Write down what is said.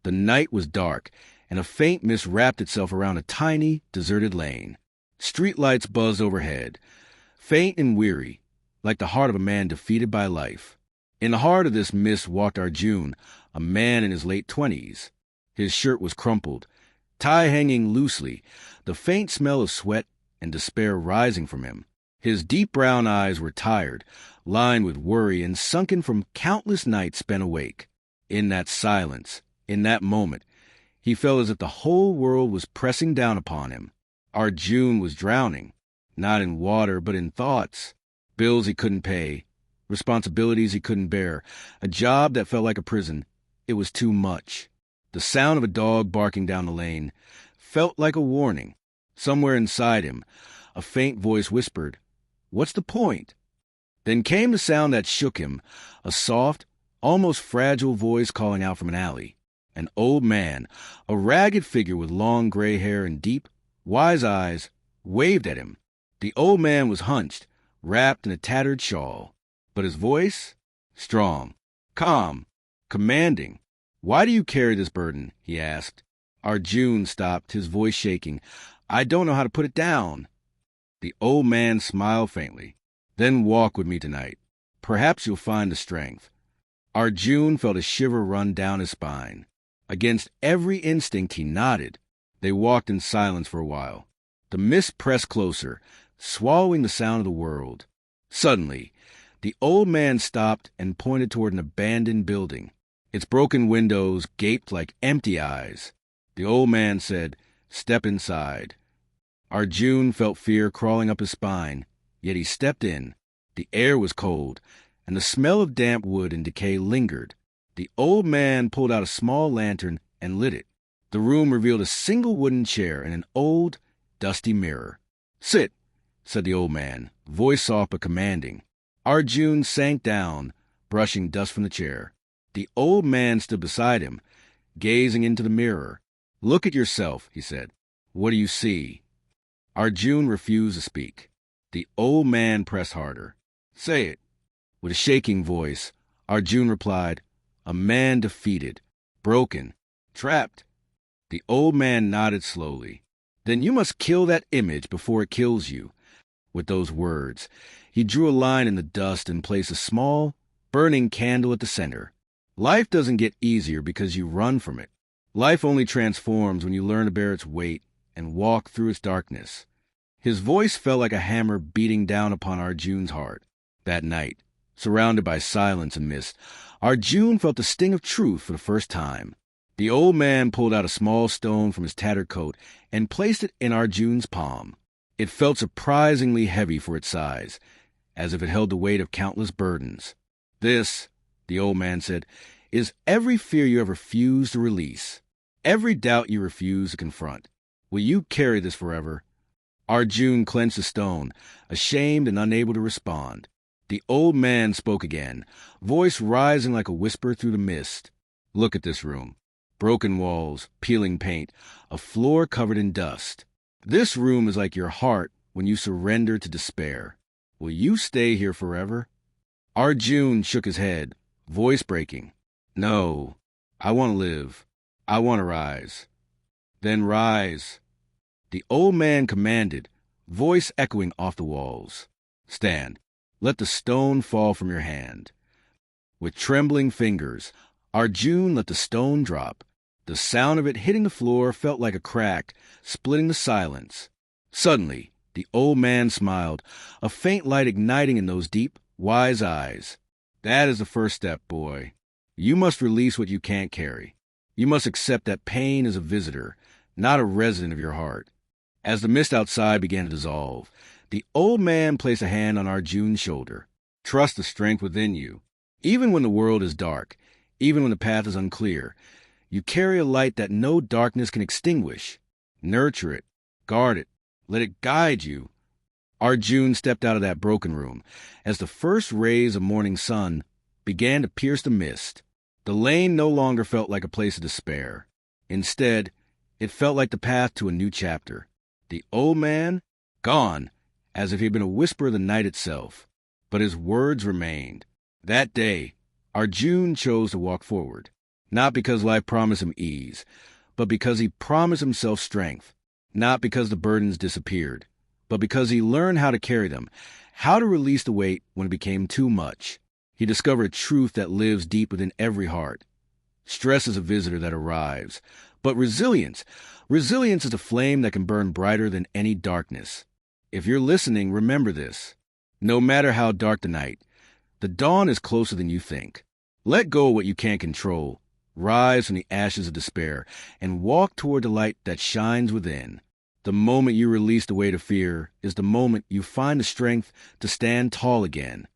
The night was dark, and a faint mist wrapped itself around a tiny, deserted lane. Streetlights buzzed overhead, faint and weary, like the heart of a man defeated by life. In the heart of this mist walked Arjun, a man in his late 20s. His shirt was crumpled, tie hanging loosely, the faint smell of sweat and despair rising from him. His deep brown eyes were tired, lined with worry and sunken from countless nights spent awake. In that silence, in that moment, he felt as if the whole world was pressing down upon him. Arjun was drowning, not in water but in thoughts. Bills he couldn't pay, responsibilities he couldn't bear, a job that felt like a prison. It was too much. The sound of a dog barking down the lane felt like a warning. Somewhere inside him, a faint voice whispered, "What's the point?" Then came the sound that shook him, a soft, almost fragile voice calling out from an alley. An old man, a ragged figure with long gray hair and deep, wise eyes, waved at him. The old man was hunched, wrapped in a tattered shawl, but his voice, strong, calm, commanding. "Why do you carry this burden?" he asked. Arjun stopped, his voice shaking. "I don't know how to put it down." The old man smiled faintly. "Then walk with me tonight. Perhaps you'll find the strength." Arjun felt a shiver run down his spine. Against every instinct he nodded. They walked in silence for a while. The mist pressed closer, swallowing the sound of the world. Suddenly, the old man stopped and pointed toward an abandoned building. Its broken windows gaped like empty eyes. The old man said, "Step inside." Arjun felt fear crawling up his spine, yet he stepped in. The air was cold, and the smell of damp wood and decay lingered. The old man pulled out a small lantern and lit it. The room revealed a single wooden chair and an old, dusty mirror. "Sit," said the old man, voice soft but commanding. Arjun sank down, brushing dust from the chair. The old man stood beside him, gazing into the mirror. "Look at yourself," he said. "What do you see?" Arjun refused to speak. The old man pressed harder. "Say it." With a shaking voice, Arjun replied, "A man defeated, broken, trapped." The old man nodded slowly. "Then you must kill that image before it kills you." With those words, he drew a line in the dust and placed a small, burning candle at the center. Life doesn't get easier because you run from it. Life only transforms when you learn to bear its weight and walk through its darkness. His voice felt like a hammer beating down upon Arjun's heart. That night, surrounded by silence and mist, Arjun felt the sting of truth for the first time. The old man pulled out a small stone from his tattered coat and placed it in Arjun's palm. It felt surprisingly heavy for its size, as if it held the weight of countless burdens. "This," the old man said, "is every fear you ever refused to release, every doubt you refused to confront. Will you carry this forever?" Arjun clenched the stone, ashamed and unable to respond. The old man spoke again, voice rising like a whisper through the mist. "Look at this room. Broken walls, peeling paint, a floor covered in dust. This room is like your heart when you surrender to despair. Will you stay here forever?" Arjun shook his head, voice breaking. "No, I want to live. I want to rise." "Then rise." The old man commanded, voice echoing off the walls. "Stand. Let the stone fall from your hand." With trembling fingers, Arjun let the stone drop. The sound of it hitting the floor felt like a crack, splitting the silence. Suddenly, the old man smiled, a faint light igniting in those deep, wise eyes. "That is the first step, boy. You must release what you can't carry. You must accept that pain is a visitor, not a resident of your heart." As the mist outside began to dissolve, the old man placed a hand on Arjun's shoulder. "Trust the strength within you. Even when the world is dark, even when the path is unclear, you carry a light that no darkness can extinguish. Nurture it, guard it, let it guide you." Arjun stepped out of that broken room as the first rays of morning sun began to pierce the mist. The lane no longer felt like a place of despair. Instead, it felt like the path to a new chapter. The old man, gone, as if he had been a whisper of the night itself. But his words remained. That day, Arjun chose to walk forward. Not because life promised him ease, but because he promised himself strength. Not because the burdens disappeared, but because he learned how to carry them, how to release the weight when it became too much. He discovered a truth that lives deep within every heart. Stress is a visitor that arrives, but resilience is a flame that can burn brighter than any darkness. If you're listening, remember this. No matter how dark the night, the dawn is closer than you think. Let go of what you can't control. Rise from the ashes of despair and walk toward the light that shines within. The moment you release the weight of fear is the moment you find the strength to stand tall again.